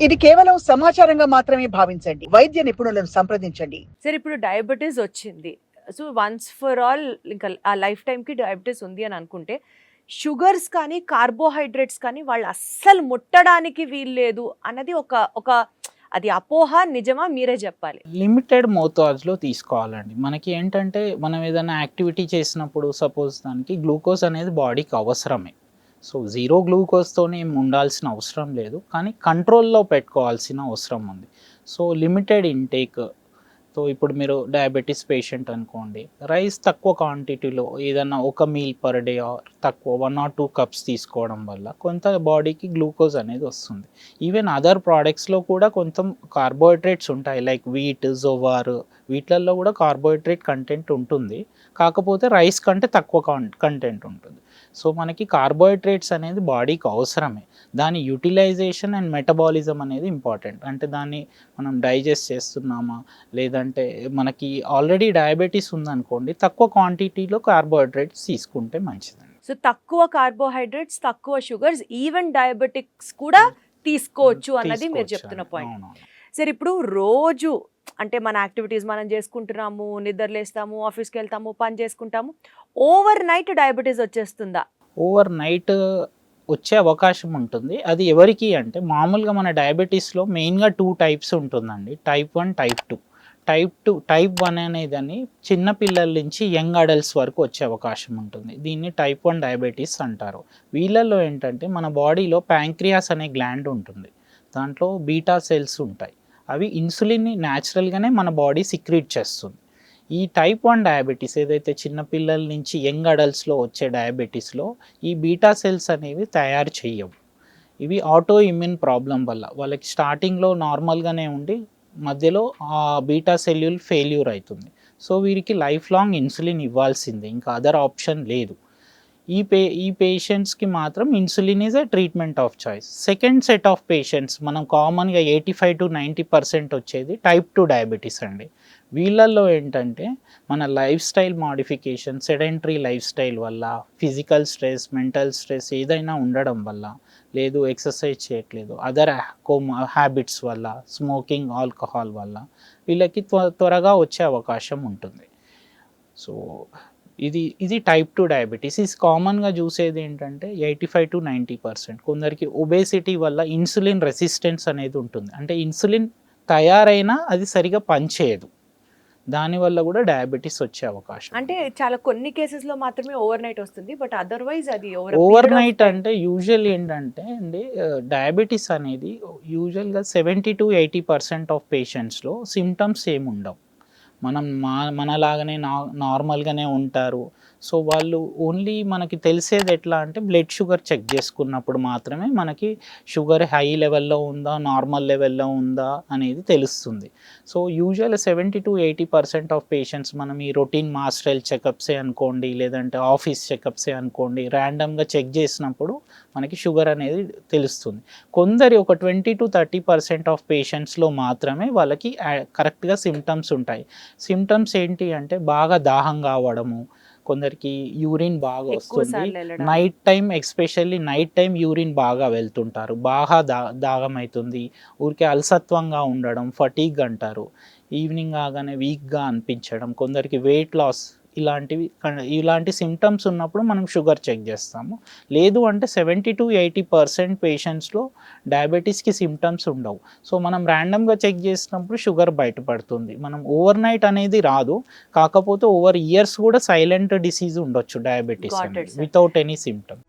ఇది కేవలం సమాచారంగా మాత్రమే భావించండి. వైద్య నిపుణులను సంప్రదించండి. సరే ఇప్పుడు డయాబెటీస్ వచ్చింది. సో వన్స్ ఫర్ ఆల్ ఇంకా ఆ లైఫ్ టైమ్‌కి డయాబెటీస్ ఉంది అని అనుకుంటే, షుగర్స్ కానీ, కార్బోహైడ్రేట్స్ కానీ వాళ్ళు అస్సలు ముట్టడానికి వీల్లేదు అన్నది ఒక ఒక అది అపోహ, నిజమా? మీరే జెప్పాలి. లిమిటెడ్ మోతాదులో తీసుకోవాలండి. మనకి ఏంటంటే మనం ఏదైనా యాక్టివిటీ చేసినప్పుడు సపోజ్ దానికి గ్లూకోజ్ అనేది బాడీకి అవసరమే. సో జీరో గ్లూకోజ్‌తోనే ఏమి ఉండాల్సిన అవసరం లేదు. కానీ కంట్రోల్‌లో పెట్టుకోవాల్సిన అవసరం ఉంది. So limited intake. సో ఇప్పుడు మీరు డయాబెటీస్ పేషెంట్ అనుకోండి, రైస్ తక్కువ క్వాంటిటీలో ఏదన్నా ఒక మీల్ పర్ డే ఆర్ తక్కువ 1 or 2 కప్స్ తీసుకోవడం వల్ల కొంత బాడీకి గ్లూకోజ్ అనేది వస్తుంది. ఈవెన్ అదర్ ప్రోడక్ట్స్లో కూడా కొంచెం కార్బోహైడ్రేట్స్ ఉంటాయి, లైక్ వీట్, జోవార్, వీటిలలో కూడా కార్బోహైడ్రేట్ కంటెంట్ ఉంటుంది. కాకపోతే రైస్ కంటే తక్కువ కంటెంట్ ఉంటుంది. సో మనకి కార్బోహైడ్రేట్స్ అనేది బాడీకి అవసరమే. దాని యూటిలైజేషన్ అండ్ మెటబాలిజం అనేది ఇంపార్టెంట్. అంటే దాన్ని మనం డైజెస్ట్ చేస్తున్నామా, లేదంటే మనకి ఆల్రెడీ డయాబెటీస్ ఉందనుకోండి, తక్కువ క్వాంటిటీలో కార్బోహైడ్రేట్స్ తీసుకుంటే మంచిదండి. సో తక్కువ కార్బోహైడ్రేట్స్, తక్కువ షుగర్స్, ఈవెన్ డయాబెటిక్స్ కూడా తీసుకోవచ్చు అన్నది మీరు చెప్తున్న పాయింట్. అవునవును. సరే ఇప్పుడు రోజు అంటే మన యాక్టివిటీస్ మనం చేసుకుంటున్నాము, నిద్రలేస్తాము, ఆఫీస్కి వెళ్తాము, పని చేసుకుంటాము, ఓవర్ నైట్ డయాబెటీస్ వచ్చేస్తుందా? ఓవర్ నైట్ వచ్చే అవకాశం ఉంటుంది. అది ఎవరికి అంటే మామూలుగా మన డయాబెటీస్లో మెయిన్గా 2 టైప్స్ ఉంటుందండి. Type 1, type 2. టైప్ 1 అనేదని చిన్న పిల్లల నుంచి యంగ్ అడల్ట్స్ వరకు వచ్చే అవకాశం ఉంటుంది. దీన్ని టైప్ 1 డయాబెటీస్ అంటారు. వీళ్ళల్లో ఏంటంటే మన బాడీలో ప్యాంక్రియాస్ అనే గ్లాండ్ ఉంటుంది. దాంట్లో బీటా సెల్స్ ఉంటాయి. అవి ఇన్సులిన్ని న్యాచురల్గానే మన బాడీ సిక్రీట్ చేస్తుంది. ఈ టైప్ 1 డయాబెటీస్ ఏదైతే చిన్నపిల్లల నుంచి యంగ్ అడల్ట్స్లో వచ్చే డయాబెటీస్లో ఈ బీటా సెల్స్ అనేవి తయారు చేయవు. ఇవి ఆటో ఇమ్యూన్ ప్రాబ్లం వల్ల వాళ్ళకి స్టార్టింగ్లో నార్మల్గానే ఉండి మధ్యలో ఆ బీటా సెల్యూల్ ఫెయిల్యూర్ అవుతుంది. సో వీరికి లైఫ్ లాంగ్ ఇన్సులిన్ ఇవ్వాల్సిందే, ఇంకా అదర్ ఆప్షన్ లేదు. ఈ పేషెంట్స్కి మాత్రం insulin is a treatment of choice. Second set of patients మనం కామన్గా 85 to 90% వచ్చేది టైప్ 2 డయాబెటీస్ అండి. వీళ్ళల్లో ఏంటంటే మన life style modification, sedentary life style వల్ల, ఫిజికల్ స్ట్రెస్, మెంటల్ స్ట్రెస్ ఏదైనా ఉండడం వల్ల, లేదు ఎక్సర్సైజ్ చేయట్లేదు, అదర్ హ్యాబిట్స్ వల్ల, స్మోకింగ్, ఆల్కహాల్ వల్ల వీళ్ళకి త్వరగా వచ్చే అవకాశం ఉంటుంది. సో ఇది టైప్ 2 డయాబెటీస్. ఇది కామన్గా చూసేది ఏంటంటే 85 to 90%. కొందరికి ఒబేసిటీ వల్ల ఇన్సులిన్ రెసిస్టెన్స్ అనేది ఉంటుంది. అంటే ఇన్సులిన్ తయారైనా అది సరిగా పనిచేయదు. దానివల్ల కూడా డయాబెటీస్ వచ్చే అవకాశం. అంటే చాలా కొన్ని కేసెస్లో మాత్రమే ఓవర్ నైట్ వస్తుంది, బట్ అదర్వైజ్ అది ఓవర్ నైట్ అంటే యూజువల్ ఏంటంటే అండి, డయాబెటీస్ అనేది యూజువల్గా 70 to 80% ఆఫ్ పేషెంట్స్లో సిమ్టమ్స్ ఏమి ఉండవు. మనలాగానే నార్మల్గానే ఉంటారు. సో వాళ్ళు ఓన్లీ మనకి తెలిసేది ఎట్లా అంటే బ్లడ్ షుగర్ చెక్ చేసుకున్నప్పుడు మాత్రమే మనకి షుగర్ హై లెవెల్లో ఉందా, నార్మల్ లెవెల్లో ఉందా అనేది తెలుస్తుంది. So usual 70 to 80% of patients మనం ఈ రొటీన్ మాస్టైల్ చెకప్సే అనుకోండి, లేదంటే ఆఫీస్ చెకప్సే అనుకోండి, ర్యాండమ్గా చెక్ చేసినప్పుడు మనకి షుగర్ అనేది తెలుస్తుంది. కొందరి ఒక 20 to 30% ఆఫ్ పేషెంట్స్లో మాత్రమే వాళ్ళకి కరెక్ట్గా సిమ్టమ్స్ ఉంటాయి. సిమ్టమ్స్ ఏంటి అంటే బాగా దాహం కావడము, కొందరికి యూరిన్ బాగా వస్తుంది, night time especially night time urine బాగా వెళ్తుంటారు, బాగా దాహం అవుతుంది, ఊరికే అలసత్వంగా ఉండడం, ఫటీగ్ అంటారు, ఈవినింగ్ కాగానే వీక్గా అనిపించడం, కొందరికి వెయిట్ లాస్, ఇలాంటి సిమ్టమ్స్ ఉన్నప్పుడు మనం షుగర్ చెక్ చేస్తాము. లేదు అంటే 70 to 80% పేషెంట్స్లో డయాబెటీస్కి సిమ్టమ్స్ ఉండవు. సో మనం ర్యాండమ్గా చెక్ చేసినప్పుడు షుగర్ బయటపడుతుంది. మనం ఓవర్ నైట్ అనేది రాదు, కాకపోతే ఓవర్ ఇయర్స్ కూడా సైలెంట్ డిసీజ్ ఉండొచ్చు డయాబెటీస్ వితౌట్ ఎనీ సిమ్టమ్.